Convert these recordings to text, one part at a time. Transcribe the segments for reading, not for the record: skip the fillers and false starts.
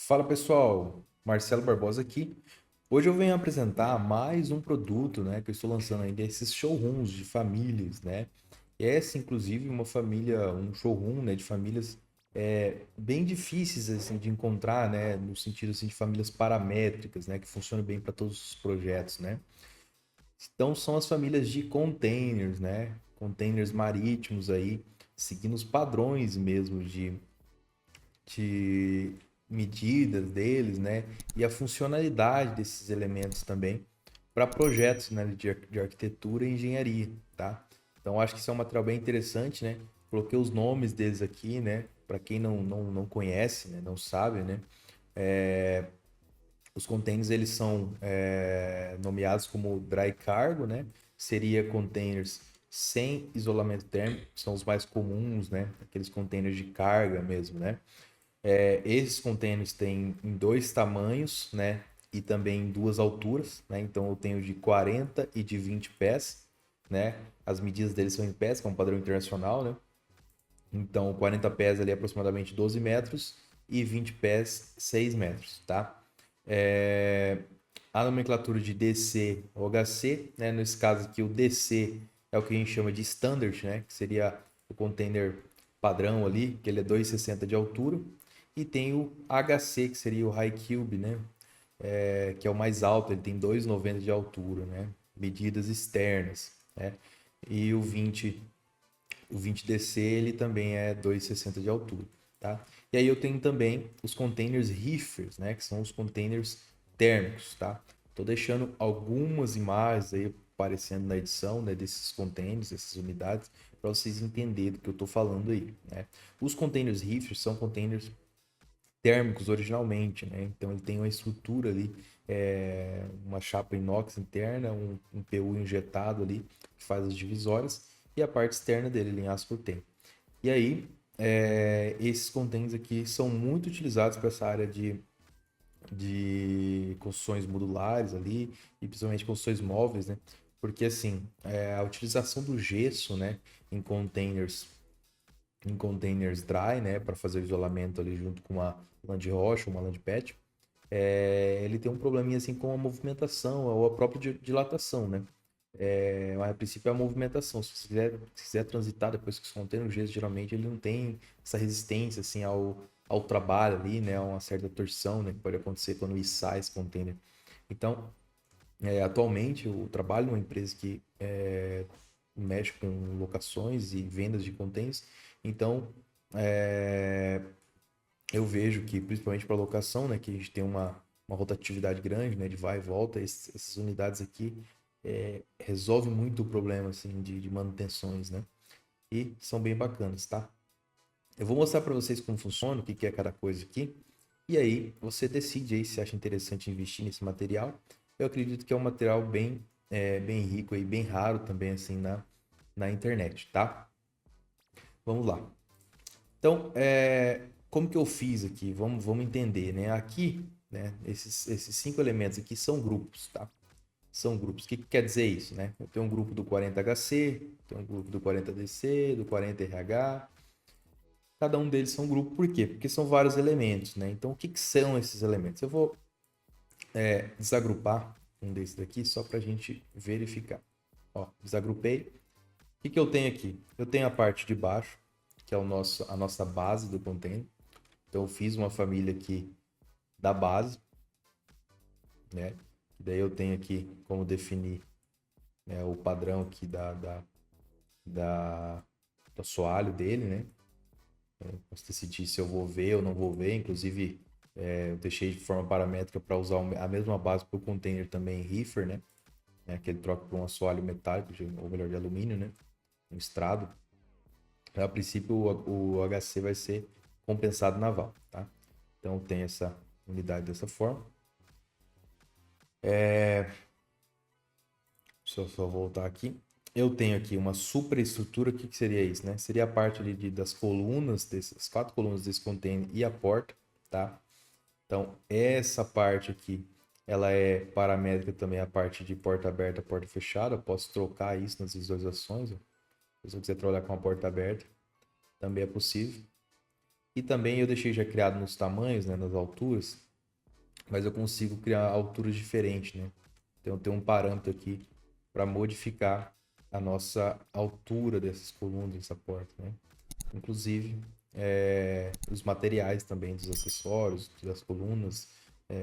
Fala pessoal, Marcelo Barbosa aqui. Hoje eu venho apresentar mais um produto, né, que eu estou lançando ainda, esses showrooms de famílias, né? Essa, inclusive, uma família, um showroom, né, de famílias bem difíceis assim de encontrar, né, no sentido assim de famílias paramétricas, né, que funcionam bem para todos os projetos, né? Então são as famílias de containers, né? Containers marítimos aí, seguindo os padrões mesmo de medidas deles, né? E a funcionalidade desses elementos também para projetos, né, de arquitetura e engenharia, tá? Então acho que isso é um material bem interessante, né? Coloquei os nomes deles aqui, né? Para quem não conhece, né? Não sabe, né? Os containers eles são nomeados como dry cargo, né? Seria containers sem isolamento térmico, que são os mais comuns, né? Aqueles containers de carga mesmo, né? Esses containers têm em dois tamanhos, né? E também em duas alturas, né? Então eu tenho de 40 e de 20 pés, né? As medidas deles são em pés, que é um padrão internacional, né? Então 40 pés ali é aproximadamente 12 metros e 20 pés 6 metros, tá? É, A nomenclatura de DC ou HC, né? Nesse caso aqui o DC é o que a gente chama de standard, né? Que seria o container padrão ali, que ele é 2,60 de altura. E tem o HC, que seria o High Cube, né? Que é o mais alto, ele tem 2,90 de altura, né? Medidas externas, né? E o 20 DC ele também é 2,60 de altura, tá? E aí eu tenho também os containers reefers, né? Que são os containers térmicos, tá? Tô deixando algumas imagens aí aparecendo na edição, né? Desses containers, dessas unidades, para vocês entenderem do que eu tô falando aí, né? Os containers reefers são containers térmicos originalmente, né? Então ele tem uma estrutura ali, uma chapa inox interna, um PU injetado ali que faz as divisórias e a parte externa dele em aço cortêmico. E aí esses contêineres aqui são muito utilizados para essa área de construções modulares ali e principalmente construções móveis, né? Porque assim, a utilização do gesso, né, em containers dry, né, para fazer o isolamento ali junto com uma lã de rocha, uma lã de PET, ele tem um probleminha assim com a movimentação ou a própria dilatação, né? Mas a princípio é a movimentação. Se quiser transitar depois que se contém no gesso, geralmente ele não tem essa resistência assim ao trabalho ali, né? Uma certa torção, né? Que pode acontecer quando içar esse container. Então, atualmente eu trabalho numa empresa que mexe com locações e vendas de containers. Então, é, eu vejo que, principalmente para locação, né, que a gente tem uma rotatividade grande, né, de vai e volta, essas unidades aqui resolvem muito o problema assim, de manutenções, né? E são bem bacanas, tá? Eu vou mostrar para vocês como funciona, o que é cada coisa aqui. E aí você decide aí se acha interessante investir nesse material. Eu acredito que é um material bem rico e bem raro também assim na internet, tá? Vamos lá. Então, como que eu fiz aqui? Vamos entender, né? Aqui, né? Esses cinco elementos aqui são grupos, tá? São grupos. O que quer dizer isso, né? Eu tenho um grupo do 40HC, tenho um grupo do 40DC, do 40RH. Cada um deles são um grupo, por quê? Porque são vários elementos, né? Então, o que são esses elementos? Eu vou desagrupar um desses daqui só para a gente verificar. Ó, desagrupei. O que eu tenho aqui? Eu tenho a parte de baixo, que é a nossa base do container. Então, eu fiz uma família aqui da base, né? Daí eu tenho aqui como definir, né, o padrão aqui da, do assoalho dele, né? Posso decidir se eu vou ver ou não vou ver. Inclusive, eu deixei de forma paramétrica para usar a mesma base para o container também reefer, né? Que ele troca por um assoalho metálico, ou melhor, de alumínio, né? Um estrado. Então, a princípio, o HC vai ser compensado naval, tá? Então, tem essa unidade dessa forma. Deixa eu só voltar aqui. Eu tenho aqui uma superestrutura. O que seria isso, né? Seria a parte ali das colunas, as quatro colunas desse container e a porta, tá? Então, essa parte aqui, ela é paramétrica também a parte de porta aberta, porta fechada. Eu posso trocar isso nas visualizações, ó. Se eu quiser trabalhar com a porta aberta, também é possível. E também eu deixei já criado nos tamanhos, né, nas alturas, mas eu consigo criar alturas diferentes, né? Então eu tenho um parâmetro aqui para modificar a nossa altura dessas colunas, dessa porta, né? Inclusive os materiais também dos acessórios, das colunas,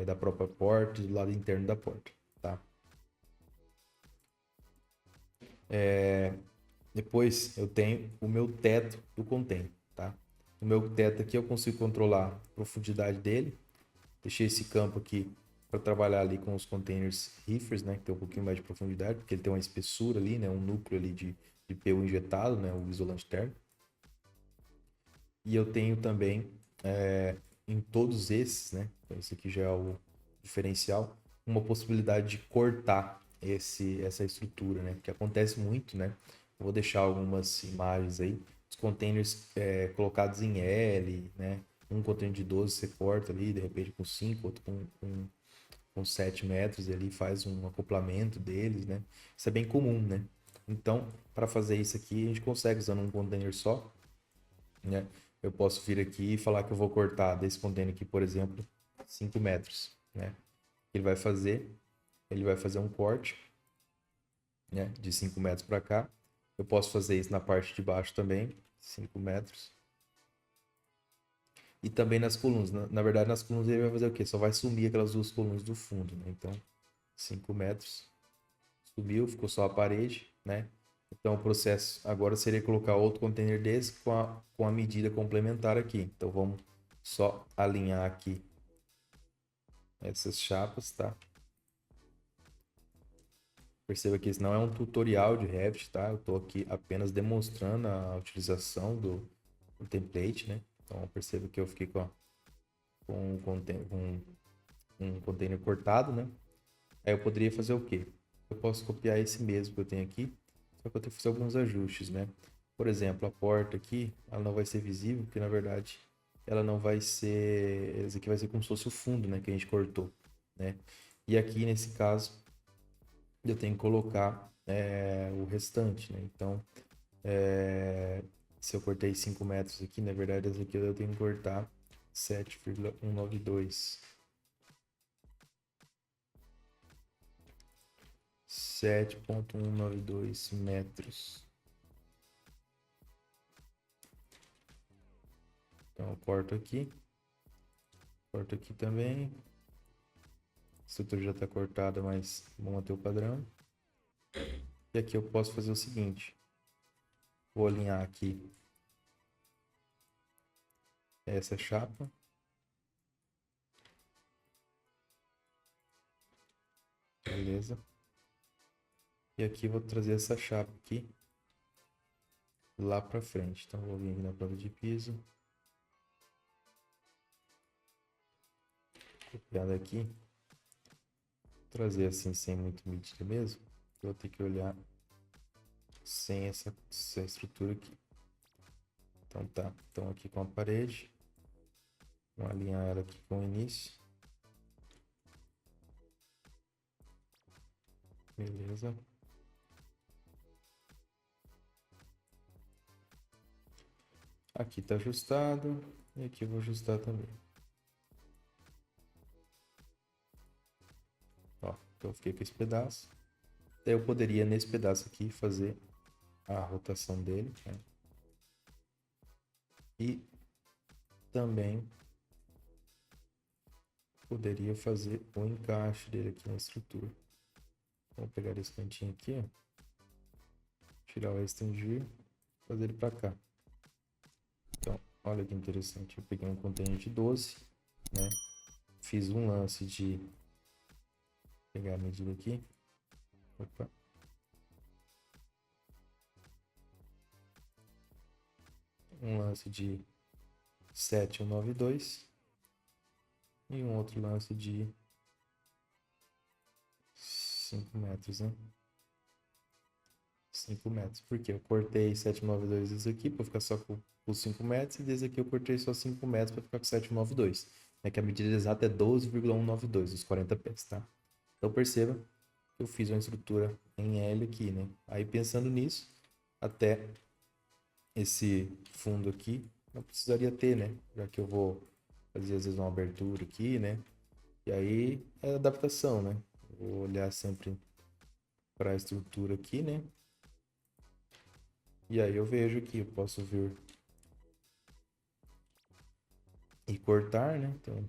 da própria porta e do lado interno da porta, tá? Depois eu tenho o meu teto do container, tá? O meu teto aqui eu consigo controlar a profundidade dele. Deixei esse campo aqui para trabalhar ali com os containers reefers, né? Que tem um pouquinho mais de profundidade, porque ele tem uma espessura ali, né? Um núcleo ali de PU injetado, né? O isolante térmico. E eu tenho também em todos esses, né? Então esse aqui já é o diferencial, uma possibilidade de cortar essa estrutura, né? Que acontece muito, né? Eu vou deixar algumas imagens aí, os containers colocados em L, né? Um container de 12 você corta ali, de repente com 5, outro com 7 metros, e ali faz um acoplamento deles, né? Isso é bem comum, né? Então, para fazer isso aqui, a gente consegue usando um container só, né? Eu posso vir aqui e falar que eu vou cortar desse container aqui, por exemplo, 5 metros, né? Ele vai fazer, ele vai fazer um corte, né? De 5 metros para cá. Eu posso fazer isso na parte de baixo também, 5 metros. E também nas colunas. Na verdade, nas colunas ele vai fazer o quê? Só vai sumir aquelas duas colunas do fundo, né? Então, 5 metros. Subiu, ficou só a parede, né? Então, o processo agora seria colocar outro container desse com a medida complementar aqui. Então, vamos só alinhar aqui essas chapas, tá? Perceba que esse não é um tutorial de Revit, tá? Eu estou aqui apenas demonstrando a utilização do template, né? Então, perceba que eu fiquei com um container cortado, né? Aí eu poderia fazer o quê? Eu posso copiar esse mesmo que eu tenho aqui, só que eu tenho que fazer alguns ajustes, né? Por exemplo, a porta aqui, ela não vai ser visível, porque na verdade ela não vai ser... Esse aqui vai ser como se fosse o fundo, né? Que a gente cortou, né? E aqui, nesse caso, eu tenho que colocar o restante, né? Então, se eu cortei 5 metros aqui, na verdade, essa aqui eu tenho que cortar 7,192. 7,192 metros. Então, eu corto aqui também. A estrutura já está cortada, mas vou manter o padrão. E aqui eu posso fazer o seguinte. Vou alinhar aqui essa chapa. Beleza. E aqui eu vou trazer essa chapa aqui lá para frente. Então, vou vir aqui na planta de piso. Copiar daqui. Trazer assim sem muito medida mesmo. Eu vou ter que olhar sem essa estrutura aqui. Então tá. Então aqui com a parede. Vou alinhar ela aqui com o início. Beleza. Aqui tá ajustado. E aqui eu vou ajustar também. Ó, então eu fiquei com esse pedaço. Daí eu poderia, nesse pedaço aqui, fazer a rotação dele, né? E também poderia fazer o encaixe dele aqui na estrutura. Vou pegar esse cantinho aqui, ó, tirar o extrudir, fazer ele para cá. Então, olha que interessante. Eu peguei um container de 12, né? Fiz um lance de pegar a medida aqui. Opa. Um lance de 7,192 e um outro lance de 5 metros, né? 5 metros. Porque eu cortei 7,92 desse aqui para ficar só com os 5 metros e desse aqui eu cortei só 5 metros para ficar com 7,92. É que a medida exata é 12,192, os 40 pés, tá? Então perceba que eu fiz uma estrutura em L aqui, né? Aí pensando nisso, até esse fundo aqui não precisaria ter, né? Já que eu vou fazer às vezes uma abertura aqui, né? E aí é adaptação, né? Vou olhar sempre para a estrutura aqui, né? E aí eu vejo aqui, eu posso vir e cortar, né? Então, vou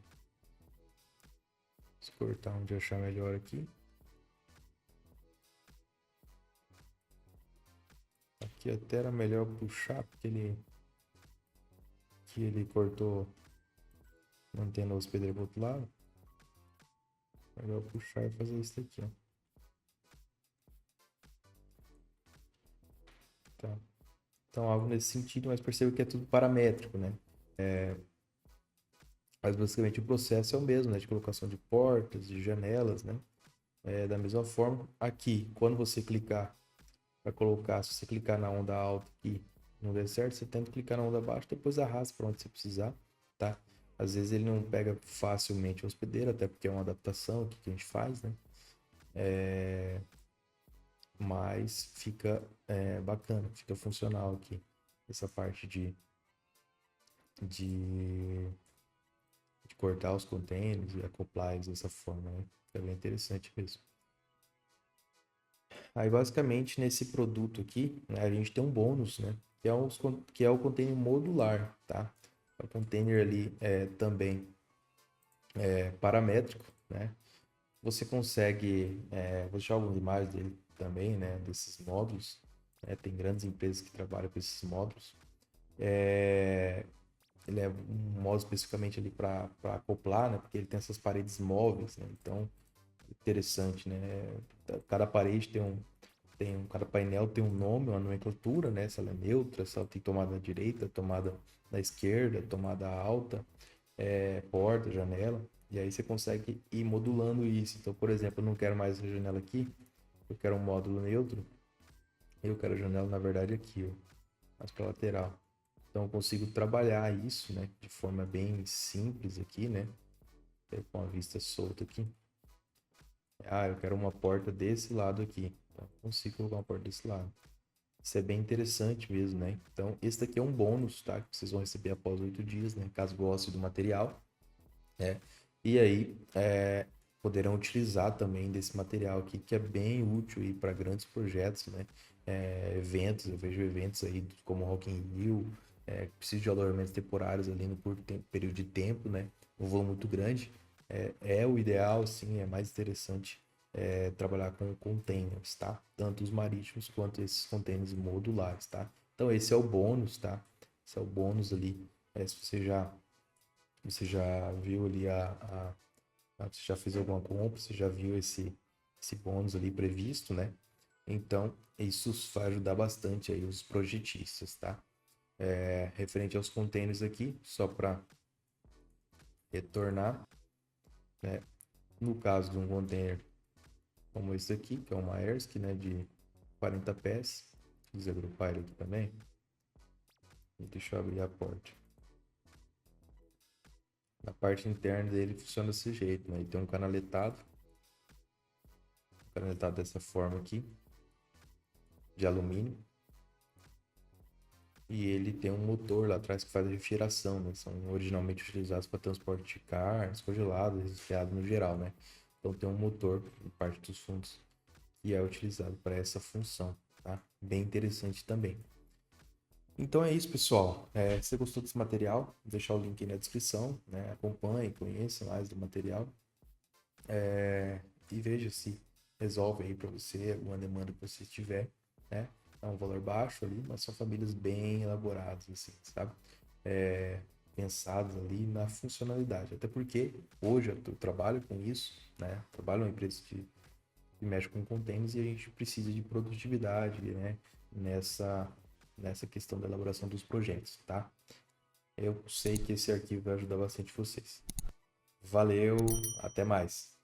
cortar onde eu achar melhor aqui. Aqui até era melhor puxar, porque ele cortou mantendo a hospedeira pro outro lado. Melhor puxar e fazer isso aqui, ó. Tá. Então, algo nesse sentido, mas perceba que é tudo paramétrico, né? Mas basicamente o processo é o mesmo, né? De colocação de portas, de janelas, né? Da mesma forma, aqui, quando você clicar para colocar, se você clicar na onda alta aqui, não der certo, você tenta clicar na onda baixa, depois arrasta para onde você precisar, tá? Às vezes ele não pega facilmente a hospedeira, até porque é uma adaptação aqui que a gente faz, né? Mas fica bacana, fica funcional aqui, essa parte de, de cortar os containers e acoplar eles dessa forma, né? É bem interessante mesmo. Aí, basicamente, nesse produto aqui, né, a gente tem um bônus, né? Que é o container modular, tá? O container ali também é paramétrico, né? Você consegue, vou deixar algumas imagens dele também, né? Desses módulos, né? Tem grandes empresas que trabalham com esses módulos. Ele é um módulo especificamente ali para acoplar, né? Porque ele tem essas paredes móveis, né? Então, interessante, né? Cada parede cada painel tem um nome, uma nomenclatura, né? Se ela é neutra, se ela tem tomada na direita, tomada na esquerda, tomada alta, porta, janela. E aí você consegue ir modulando isso. Então, por exemplo, eu não quero mais essa janela aqui, eu quero um módulo neutro, eu quero a janela, na verdade, aqui, ó, mais para lateral. Então, eu consigo trabalhar isso, né? De forma bem simples aqui, né? Com a vista solta aqui. Ah, eu quero uma porta desse lado aqui. Então, eu consigo colocar uma porta desse lado. Isso é bem interessante mesmo, né? Então, esse daqui é um bônus, tá? Que vocês vão receber após 8 dias, né? Caso gostem do material, né? E aí, poderão utilizar também desse material aqui, que é bem útil para grandes projetos, né? Eventos, eu vejo eventos aí como Rock in Rio, preciso de alojamentos temporários ali no curto período de tempo, né? Um volume muito grande. É o ideal, sim, é mais interessante trabalhar com containers, tá? Tanto os marítimos quanto esses containers modulares, tá? Então esse é o bônus, tá? Esse é o bônus ali. Se você já viu ali você já fez alguma compra, você já viu esse bônus ali previsto, né? Então isso vai ajudar bastante aí os projetistas, tá? Referente aos containers aqui, só para retornar, né? No caso de um container como esse aqui, que é uma Maersk, né, de 40 pés. Vou agrupar ele aqui também. E deixa eu abrir a porta. Na parte interna dele funciona desse jeito, né? Ele tem um canaletado dessa forma aqui, de alumínio. E ele tem um motor lá atrás que faz a refrigeração, né? São originalmente utilizados para transporte de carnes, congelados, resfriado no geral, né? Então tem um motor em parte dos fundos que é utilizado para essa função, tá? Bem interessante também. Então é isso, pessoal. Se você gostou desse material, vou deixar o link aí na descrição, né? Acompanhe, conheça mais do material e veja se resolve aí para você alguma demanda que você tiver, né? É um valor baixo ali, mas são famílias bem elaboradas, assim, sabe? Pensadas ali na funcionalidade. Até porque hoje eu trabalho com isso, né? Trabalho numa empresa que mexe com containers e a gente precisa de produtividade, né? Nessa questão da elaboração dos projetos, tá? Eu sei que esse arquivo vai ajudar bastante vocês. Valeu, até mais.